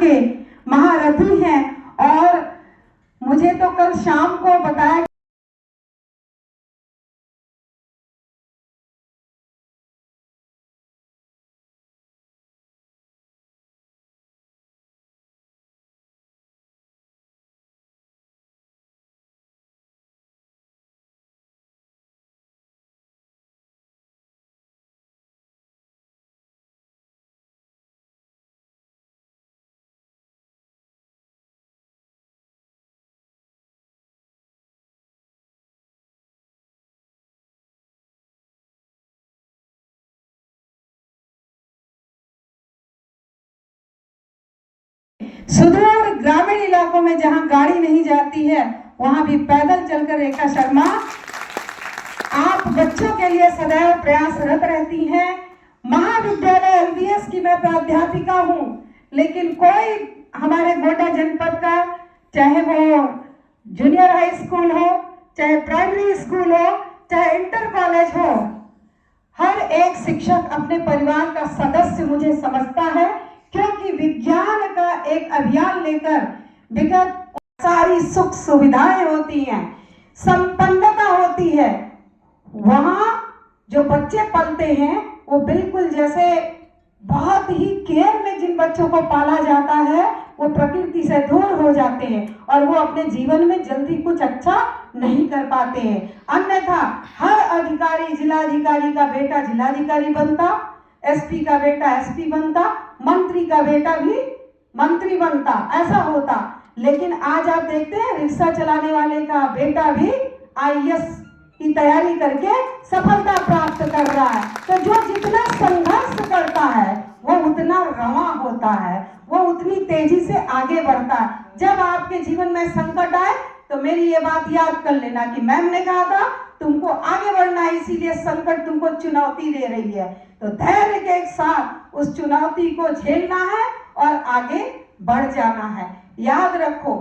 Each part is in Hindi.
के महारथी हैं। और मुझे तो कल शाम को बताया सुदूर ग्रामीण इलाकों में जहां गाड़ी नहीं जाती है वहां भी पैदल चलकर रेखा शर्मा आप बच्चों के लिए सदैव प्रयासरत रहती हैं। महाविद्यालय एलबीएस की मैं प्राध्यापिका हूं, लेकिन कोई हमारे गोड्डा जनपद का, चाहे वो जूनियर हाई स्कूल हो, चाहे प्राइमरी स्कूल हो, चाहे इंटर कॉलेज हो, हर एक शिक्षक अपने परिवार का सदस्य मुझे समझता है, क्योंकि विज्ञान का एक अभियान लेकर विगत सारी सुख सुविधाएं होती हैं, संपन्नता होती है। वहां जो बच्चे पलते हैं वो बिल्कुल जैसे बहुत ही केयर में जिन बच्चों को पाला जाता है वो प्रकृति से दूर हो जाते हैं और वो अपने जीवन में जल्दी कुछ अच्छा नहीं कर पाते हैं। अन्यथा हर अधिकारी, जिलाधिकारी का बेटा जिलाधिकारी बनता, एसपी का बेटा एसपी बनता, मंत्री का बेटा भी मंत्री बनता, ऐसा होता। लेकिन आज आप देखते हैं रिक्शा चलाने वाले का बेटा भी आईएएस की तैयारी करके सफलता प्राप्त कर रहा है। तो जो जितना संघर्ष करता है वो उतना रवा होता है, वो उतनी तेजी से आगे बढ़ता है। जब आपके जीवन में संकट आए तो मेरी ये बात याद कर लेना कि मैम ने कहा था तुमको आगे बढ़ना है, इसीलिए संकट तुमको चुनौती दे रही है। तो धैर्य के साथ उस चुनौती को झेलना है और आगे बढ़ जाना है। याद रखो,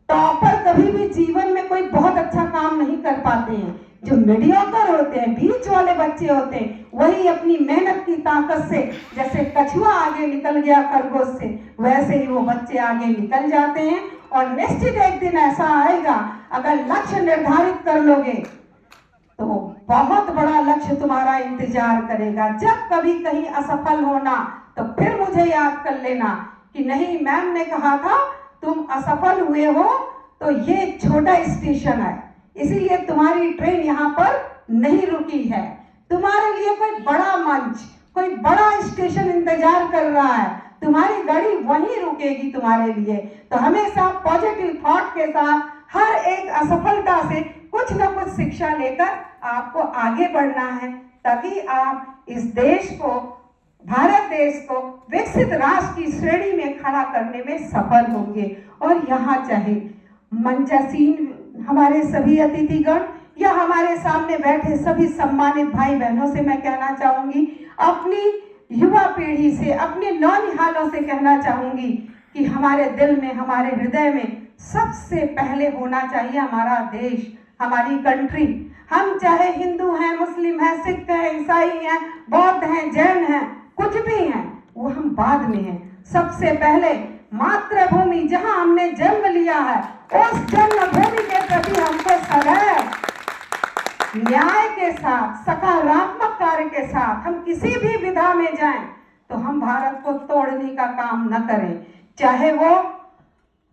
टॉपर कभी भी जीवन में कोई बहुत अच्छा काम नहीं कर पाते हैं। जो मीडियोकर होते हैं, बीच वाले बच्चे होते हैं, वही अपनी मेहनत की ताकत से, जैसे कछुआ आगे निकल गया खरगोश से, वैसे ही वो बच्चे आगे निकल जाते हैं। और निश्चित एक दिन ऐसा आएगा, अगर लक्ष्य निर्धारित कर लोगे तो बहुत बड़ा लक्ष्य तुम्हारा इंतजार करेगा। जब कभी कहीं असफल होना तो फिर मुझे याद कर लेना कि नहीं, मैम ने कहा था तुम असफल हुए हो तो ये एक छोटा स्टेशन है, इसीलिए तुम्हारी ट्रेन यहाँ पर नहीं रुकी है। तुम्हारे लिए कोई बड़ा मंच, कोई बड़ा स्टेशन इंतजार कर रहा है, तुम्हारी गाड़ी वहीं रुकेगी तुम्हारे लिए। तो हमेशा पॉजिटिव थॉट के साथ हर एक असफलता से कुछ न कुछ शिक्षा लेकर आपको आगे बढ़ना है, तभी आप इस देश को, भारत देश को विकसित राष्ट्र की श्रेणी में खड़ा करने में सफल होंगे। और यहाँ चाहे मंचासीन हमारे सभी अतिथिगण या हमारे सामने बैठे सभी सम्मानित भाई बहनों से मैं कहना चाहूंगी, अपनी युवा पीढ़ी से, अपने नौनिहालों से कहना चाहूंगी कि हमारे दिल में, हमारे हृदय में सबसे पहले होना चाहिए हमारा देश, हमारी कंट्री। हम चाहे हिंदू हैं, मुस्लिम हैं, सिख हैं, ईसाई हैं, बौद्ध हैं, जैन हैं, कुछ भी हैं, वो हम बाद में हैं। सबसे पहले मातृभूमि जहां हमने जन्म लिया है, उस जन्मभूमि के प्रति हमको सदैव न्याय के साथ, सकारात्मक कार्य के साथ, हम किसी भी विधा में जाएं तो हम भारत को तोड़ने का काम न करें। चाहे वो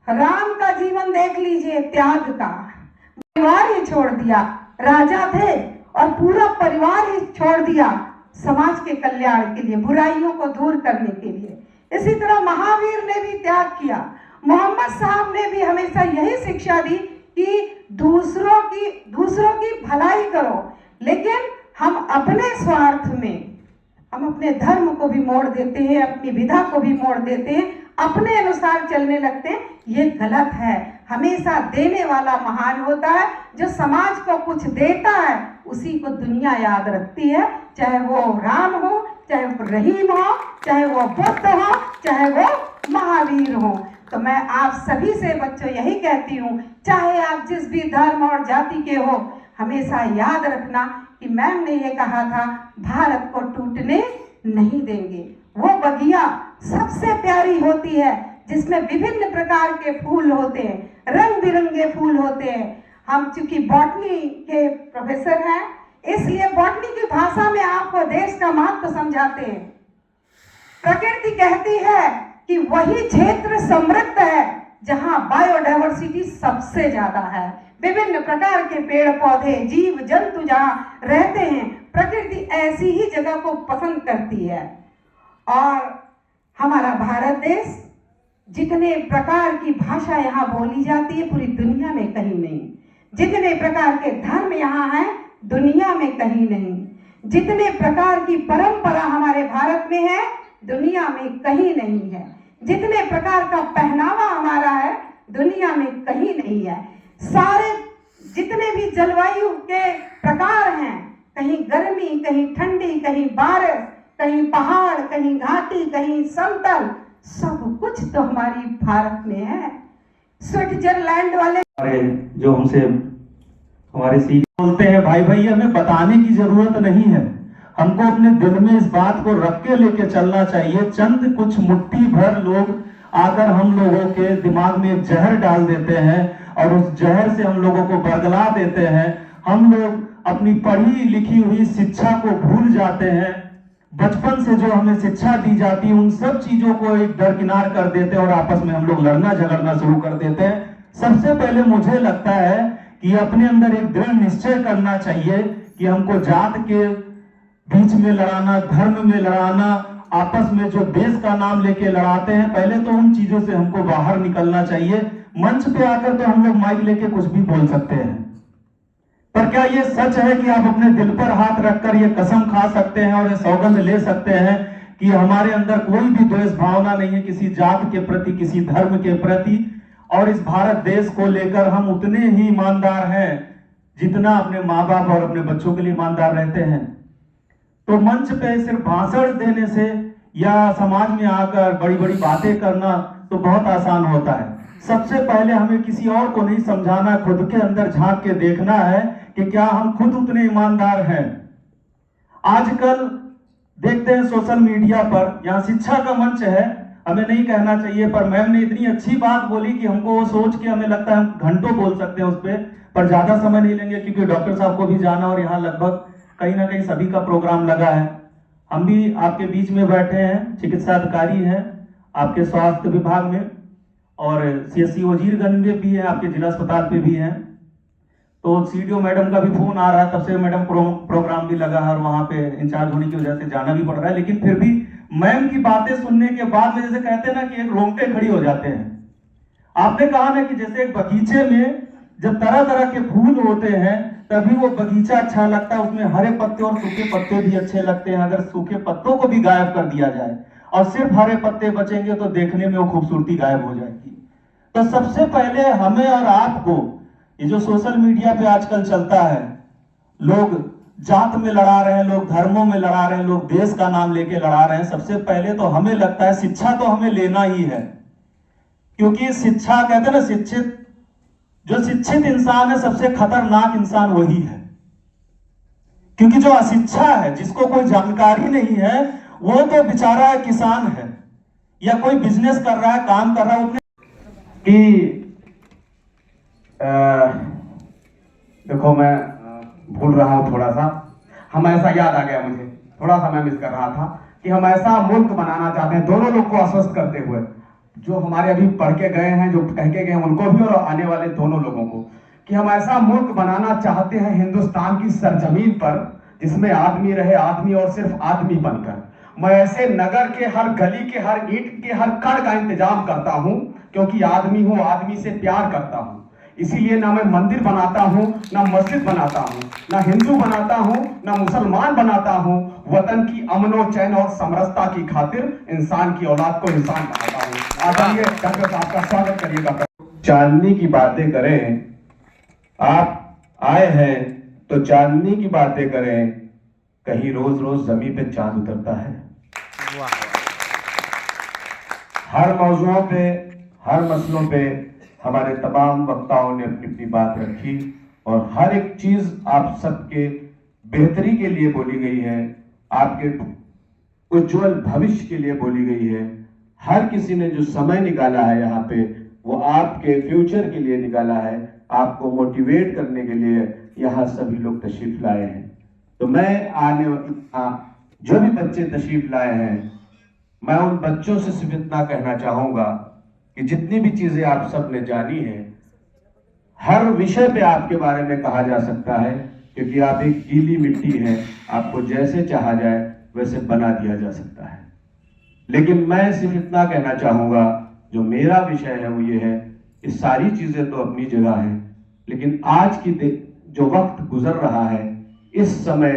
राम का जीवन देख लीजिए, त्याग का, परिवार ही छोड़ दिया, राजा थे और पूरा परिवार ही छोड़ दिया समाज के कल्याण के लिए, बुराइयों को दूर करने के लिए। इसी तरह महावीर ने भी त्याग किया। मोहम्मद साहब ने भी हमेशा यही शिक्षा दी कि दूसरों की भलाई करो, लेकिन हम अपने स्वार्थ में हम अपने धर्म को भी मोड़ देते हैं, अपनी विधा को भी मोड़ देते हैं, अपने अनुसार चलने लगते हैं। ये गलत है। हमेशा देने वाला महान होता है, जो समाज को कुछ देता है उसी को दुनिया याद रखती है, चाहे वो राम हो, चाहे वो रहीम हो, चाहे वो बुद्ध हो, चाहे वो महावीर हो। तो मैं आप सभी से बच्चों यही कहती हूँ, चाहे आप जिस भी धर्म और जाति के हो, हमेशा याद रखना कि मैम ने ये कहा था, भारत को टूटने नहीं देंगे। वो बगिया सबसे प्यारी होती है जिसमें विभिन्न प्रकार के फूल होते हैं, रंग बिरंगे फूल होते हैं। हम चूंकि बॉटनी के प्रोफेसर हैं, इसलिए बॉटनी की भाषा में आपको देश का महत्व समझाते हैं। प्रकृति कहती है कि वही क्षेत्र समृद्ध है जहां बायोडायवर्सिटी सबसे ज्यादा है। विभिन्न प्रकार के पेड़ पौधे, जीव जंतु जहां रहते हैं, प्रकृति ऐसी ही जगह को पसंद करती है। और हमारा भारत देश, जितने प्रकार की भाषा यहाँ बोली जाती है पूरी दुनिया में कहीं नहीं, जितने प्रकार के धर्म यहाँ हैं दुनिया में कहीं नहीं, जितने प्रकार की परंपरा हमारे भारत में है दुनिया में कहीं नहीं है, जितने प्रकार का पहनावा हमारा है दुनिया में कहीं नहीं है। सारे जितने भी जलवायु के प्रकार हैं, कहीं गर्मी, कहीं ठंडी, कहीं बारिश, कहीं पहाड़, कहीं घाटी, कहीं समतल, सब कुछ तो हमारी भारत में है। स्विट्जरलैंड वाले जो हमसे हमारे सीनियर बोलते हैं, भाई भाई हमें बताने की जरूरत नहीं है, हमको अपने दिल में इस बात को रख के लेके चलना चाहिए। चंद कुछ मुट्ठी भर लोग आकर हम लोगों के दिमाग में एक जहर डाल देते हैं और उस जहर से हम लोगों को बरगला देते हैं। हम लोग अपनी पढ़ी लिखी हुई शिक्षा को भूल जाते हैं। बचपन से जो हमें शिक्षा दी जाती है उन सब चीजों को एक दरकिनार कर देते हैं और आपस में हम लोग लड़ना झगड़ना शुरू कर देते हैं। सबसे पहले मुझे लगता है कि अपने अंदर एक दृढ़ निश्चय करना चाहिए कि हमको जात के बीच में लड़ाना, धर्म में लड़ाना, आपस में जो देश का नाम लेके लड़ाते हैं, पहले तो उन चीजों से हमको बाहर निकलना चाहिए। मंच पे आकर तो हम लोग माइक लेके कुछ भी बोल सकते हैं, पर क्या ये सच है कि आप अपने दिल पर हाथ रखकर ये कसम खा सकते हैं और ये सौगंध ले सकते हैं कि हमारे अंदर कोई भी द्वेष भावना नहीं है किसी जात के प्रति, किसी धर्म के प्रति, और इस भारत देश को लेकर हम उतने ही ईमानदार हैं जितना अपने माँ बाप और अपने बच्चों के लिए ईमानदार रहते हैं। तो मंच पे सिर्फ भाषण देने से या समाज में आकर बड़ी बड़ी बातें करना तो बहुत आसान होता है। सबसे पहले हमें किसी और को नहीं समझाना, खुद के अंदर झांक के देखना है कि क्या हम खुद उतने ईमानदार हैं। आजकल देखते हैं सोशल मीडिया पर, यहाँ शिक्षा का मंच है, हमें नहीं कहना चाहिए, पर मैम ने इतनी अच्छी बात बोली कि हमको वो सोच के हमें लगता है हम घंटों बोल सकते हैं उस पर ज्यादा समय नहीं लेंगे क्योंकि डॉक्टर साहब को भी जाना और यहाँ लगभग कहीं ना कहीं सभी का प्रोग्राम लगा है। हम भी आपके बीच में बैठे हैं, चिकित्सा अधिकारी हैं आपके स्वास्थ्य विभाग में और CSC वजीरगंज में भी है, आपके जिला अस्पताल पे भी हैं। तो CDO मैडम का भी फोन आ रहा है, तब से मैडम प्रोग्राम भी लगा है और वहाँ पे इंचार्ज होने की वजह से जाना भी पड़ रहा है, लेकिन फिर भी मैम की बातें सुनने के बाद में जैसे कहते हैं ना कि एक रोंगटे खड़ी हो जाते हैं। आपने कहा ना कि जैसे एक बगीचे में जब तरह तरह के फूल होते हैं तभी वो बगीचा अच्छा लगता है, उसमें हरे पत्ते और सूखे पत्ते भी अच्छे लगते हैं। अगर सूखे पत्तों को भी गायब कर दिया जाए और सिर्फ हरे पत्ते बचेंगे तो देखने में वो खूबसूरती गायब हो जाएगी। तो सबसे पहले हमें और आपको, ये जो सोशल मीडिया पे आजकल चलता है, लोग जात में लड़ा रहे हैं, लोग धर्मों में लड़ा रहे हैं, लोग देश का नाम लेके लड़ा रहे हैं, सबसे पहले तो हमें लगता है शिक्षा तो हमें लेना ही है, क्योंकि शिक्षा कहते हैं ना, जो शिक्षित इंसान है सबसे खतरनाक इंसान वही है, क्योंकि जो अशिक्षा है, जिसको कोई जानकारी नहीं है, वो तो बेचारा किसान है या कोई बिजनेस कर रहा है, काम कर रहा है, कि देखो मैं भूल रहा हूँ थोड़ा सा, हम ऐसा याद आ गया मुझे, थोड़ा सा मैं मिस कर रहा था कि हम ऐसा मुल्क बनाना चाहते हैं, दोनों लोग को आश्वस्त करते हुए, जो हमारे अभी पढ़ के गए हैं, जो कह के गए हैं उनको भी और आने वाले दोनों लोगों को, कि हम ऐसा मुल्क बनाना चाहते हैं हिंदुस्तान की सरजमीन पर जिसमें आदमी रहे, आदमी और सिर्फ आदमी बनकर। मैं ऐसे नगर के हर गली के हर ईंट के हर कण का इंतजाम करता हूं, क्योंकि आदमी हूं, आदमी से प्यार करता हूं। इसीलिए ना मैं मंदिर बनाता हूं, ना मस्जिद बनाता हूं, ना हिंदू बनाता हूं, ना मुसलमान बनाता हूं। वतन की अमनो चैन और समरसता की खातिर इंसान की औलाद को इंसान बनाता हूं। आ जाइए डॉक्टर साहब का स्वागत करिएगा। चांदनी की बातें करें, आप आए हैं तो चांदनी की बातें करें, कहीं रोज रोज जमीन पे चांद उतरता है। हर मौजुओं पे, हर मसलों पे हमारे तमाम वक्ताओं ने अपनी अपनी बात रखी और हर एक चीज आप सबके बेहतरी के लिए बोली गई है, आपके उज्जवल भविष्य के लिए बोली गई है। हर किसी ने जो समय निकाला है यहाँ पे, वो आपके फ्यूचर के लिए निकाला है, आपको मोटिवेट करने के लिए यहाँ सभी लोग तशरीफ लाए हैं। तो मैं जो भी बच्चे तशरीफ लाए हैं, मैं उन बच्चों से सिर्फ इतना कहना चाहूंगा कि जितनी भी चीजें आप सब ने जानी है, हर विषय पे आपके बारे में कहा जा सकता है, क्योंकि आप एक गीली मिट्टी हैं, आपको जैसे चाहा जाए वैसे बना दिया जा सकता है। लेकिन मैं सिर्फ इतना कहना चाहूंगा, जो मेरा विषय है वो ये है, ये सारी चीजें तो अपनी जगह हैं, लेकिन आज की जो वक्त गुजर रहा है, इस समय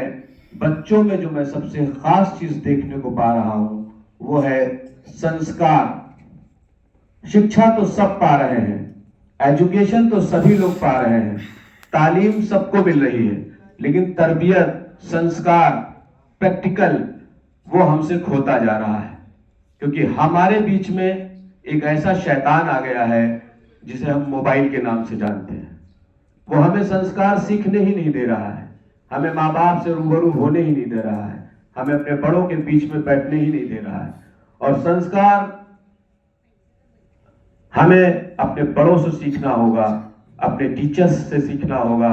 बच्चों में जो मैं सबसे खास चीज देखने को पा रहा हूं, वो है संस्कार। शिक्षा तो सब पा रहे हैं, एजुकेशन तो सभी लोग पा रहे हैं, तालीम सबको मिल रही है, लेकिन तरबियत, संस्कार, प्रैक्टिकल वो हमसे खोता जा रहा है। क्योंकि हमारे बीच में एक ऐसा शैतान आ गया है जिसे हम मोबाइल के नाम से जानते हैं। वो हमें संस्कार सीखने ही नहीं दे रहा है, हमें माँ बाप से रूबरू होने ही नहीं दे रहा है, हमें अपने बड़ों के बीच में बैठने ही नहीं दे रहा है। और संस्कार हमें अपने बड़ों से सीखना होगा, अपने टीचर्स से सीखना होगा,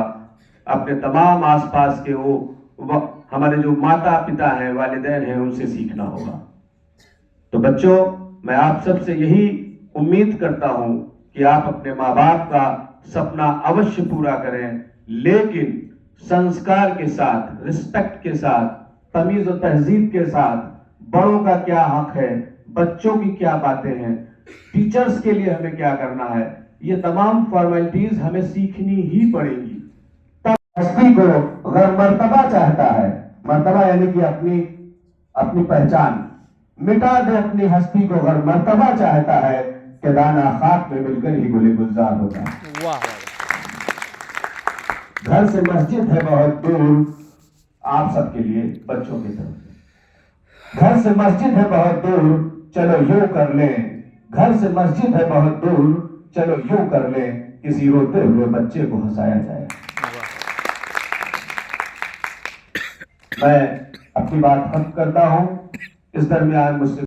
अपने तमाम आसपास के वो हमारे जो माता पिता हैं, वालिदैन हैं, उनसे सीखना होगा। तो बच्चों, मैं आप सबसे यही उम्मीद करता हूं कि आप अपने माँ बाप का सपना अवश्य पूरा करें, लेकिन संस्कार के साथ, रिस्पेक्ट के साथ, तमीज और तहजीब के साथ। बड़ों का क्या हक है, बच्चों की क्या बातें हैं, टीचर्स के लिए हमें क्या करना है, ये तमाम फॉर्मेलिटीज हमें सीखनी ही पड़ेगी। तब हस्ती को अगर मर्तबा चाहता है, मर्तबा यानी कि अपनी पहचान मिटा दे, अपनी हस्ती को अगर मर्तबा चाहता है कि दाना खाक में मिलकर ही गुले गुलजार होता है। वाह। घर से मस्जिद है बहुत दूर, आप सबके लिए बच्चों की तरफ। घर से मस्जिद है बहुत दूर, चलो यूं कर लें। घर से मस्जिद है बहुत दूर, चलो यूं कर लें, किसी रोते हुए बच्चे को हंसाया जाए। मैं अपनी बात खत्म करता हूं। इस दरमियान मुझसे